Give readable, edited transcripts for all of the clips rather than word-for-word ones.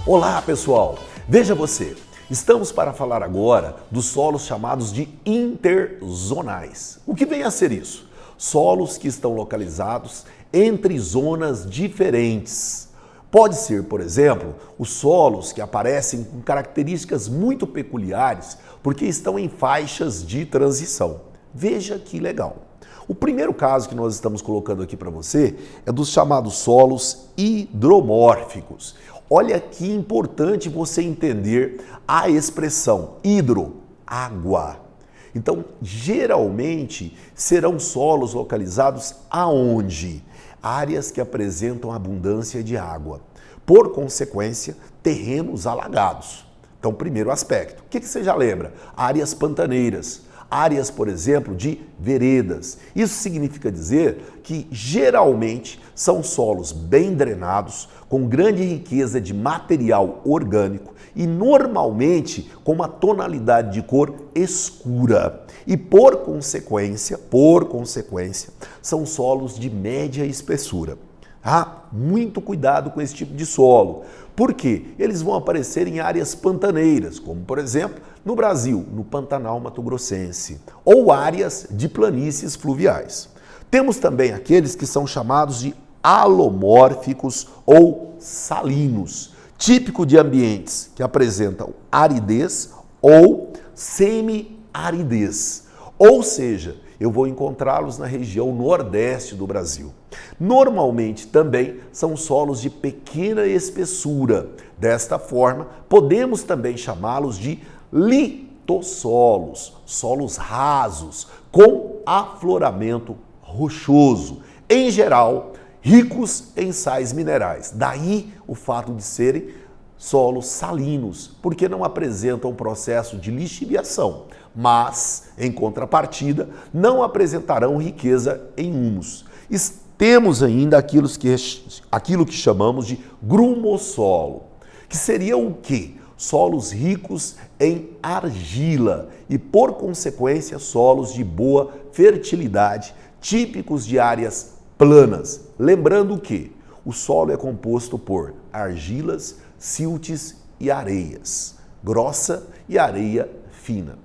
Olá, pessoal! Veja você, estamos para falar agora dos solos chamados de interzonais. O que vem a ser isso? Solos que estão localizados entre zonas diferentes. Pode ser, por exemplo, os solos que aparecem com características muito peculiares porque estão em faixas de transição. Veja que legal! O primeiro caso que nós estamos colocando aqui para você é dos chamados solos hidromórficos. Olha que importante você entender a expressão hidro, água. Então, geralmente, serão solos localizados aonde? Áreas que apresentam abundância de água. Por consequência, terrenos alagados. Então, primeiro aspecto. O que você já lembra? Áreas pantaneiras. Áreas, por exemplo, de veredas. Isso significa dizer que geralmente são solos bem drenados, com grande riqueza de material orgânico e normalmente com uma tonalidade de cor escura. E por consequência, são solos de média espessura. Muito cuidado com esse tipo de solo. Por quê? Eles vão aparecer em áreas pantaneiras, como por exemplo, no Brasil, no Pantanal Mato-Grossense, ou áreas de planícies fluviais. Temos também aqueles que são chamados de alomórficos ou salinos, típico de ambientes que apresentam aridez ou semi-aridez. Ou seja, eu vou encontrá-los na região nordeste do Brasil. Normalmente também são solos de pequena espessura. Desta forma, podemos também chamá-los de litossolos, solos rasos, com afloramento rochoso. Em geral, ricos em sais minerais. Daí o fato de serem solos salinos, porque não apresentam processo de lixiviação, mas, em contrapartida, não apresentarão riqueza em humus. Temos ainda aquilo que chamamos de grumossolo, que seria o quê? Solos ricos em argila e, por consequência, solos de boa fertilidade, típicos de áreas planas. Lembrando que o solo é composto por argilas, siltes e areias, grossa e areia fina.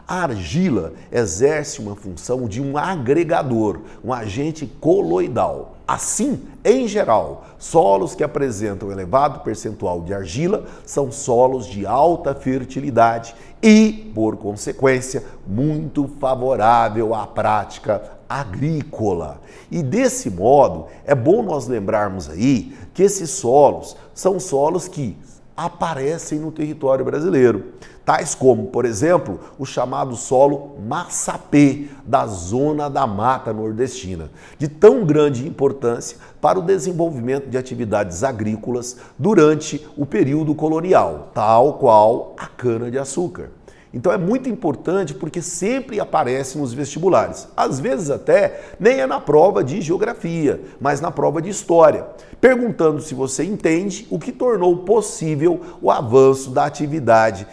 A argila exerce uma função de um agregador, um agente coloidal. Assim, em geral, solos que apresentam elevado percentual de argila são solos de alta fertilidade e, por consequência, muito favorável à prática agrícola. E desse modo, é bom nós lembrarmos aí que esses solos são solos que aparecem no território brasileiro, tais como, por exemplo, o chamado solo massapê da zona da Mata Nordestina, de tão grande importância para o desenvolvimento de atividades agrícolas durante o período colonial, tal qual a cana-de-açúcar. Então é muito importante porque sempre aparece nos vestibulares. Às vezes até nem é na prova de geografia, mas na prova de história, perguntando se você entende o que tornou possível o avanço da atividade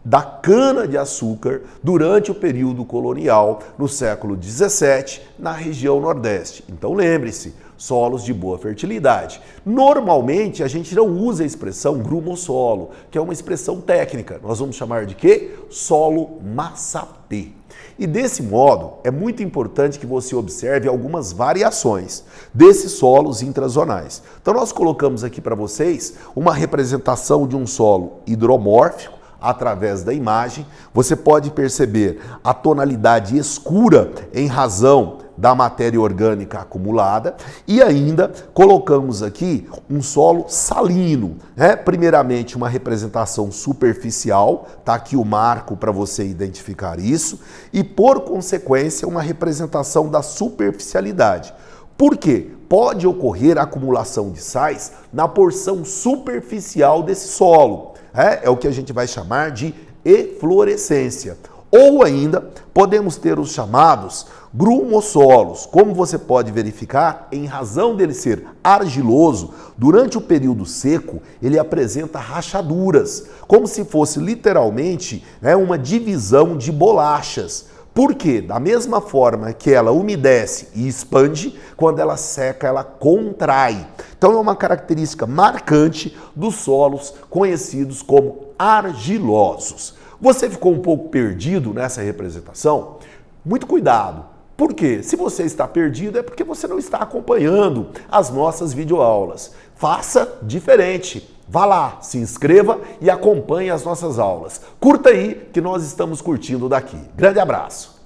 da cana-de-açúcar durante o período colonial no século XVII na região Nordeste. Então lembre-se, solos de boa fertilidade. Normalmente a gente não usa a expressão grumossolo, que é uma expressão técnica. Nós vamos chamar de quê? Solo massapê. E desse modo, é muito importante que você observe algumas variações desses solos intrazonais. Então nós colocamos aqui para vocês uma representação de um solo hidromórfico. Através da imagem, você pode perceber a tonalidade escura em razão da matéria orgânica acumulada e ainda colocamos aqui um solo salino, Primeiramente uma representação superficial, tá aqui o marco para você identificar isso, e por consequência uma representação da superficialidade. Por quê? Pode ocorrer acumulação de sais na porção superficial desse solo. É o que a gente vai chamar de eflorescência. Ou ainda, podemos ter os chamados grumossolos. Como você pode verificar, em razão dele ser argiloso, durante o período seco, ele apresenta rachaduras, como se fosse literalmente uma divisão de bolachas. Porque, da mesma forma que ela umedece e expande, quando ela seca, ela contrai. Então, é uma característica marcante dos solos conhecidos como argilosos. Você ficou um pouco perdido nessa representação? Muito cuidado. Por quê? Se você está perdido é porque você não está acompanhando as nossas videoaulas. Faça diferente. Vá lá, se inscreva e acompanhe as nossas aulas. Curta aí que nós estamos curtindo daqui. Grande abraço!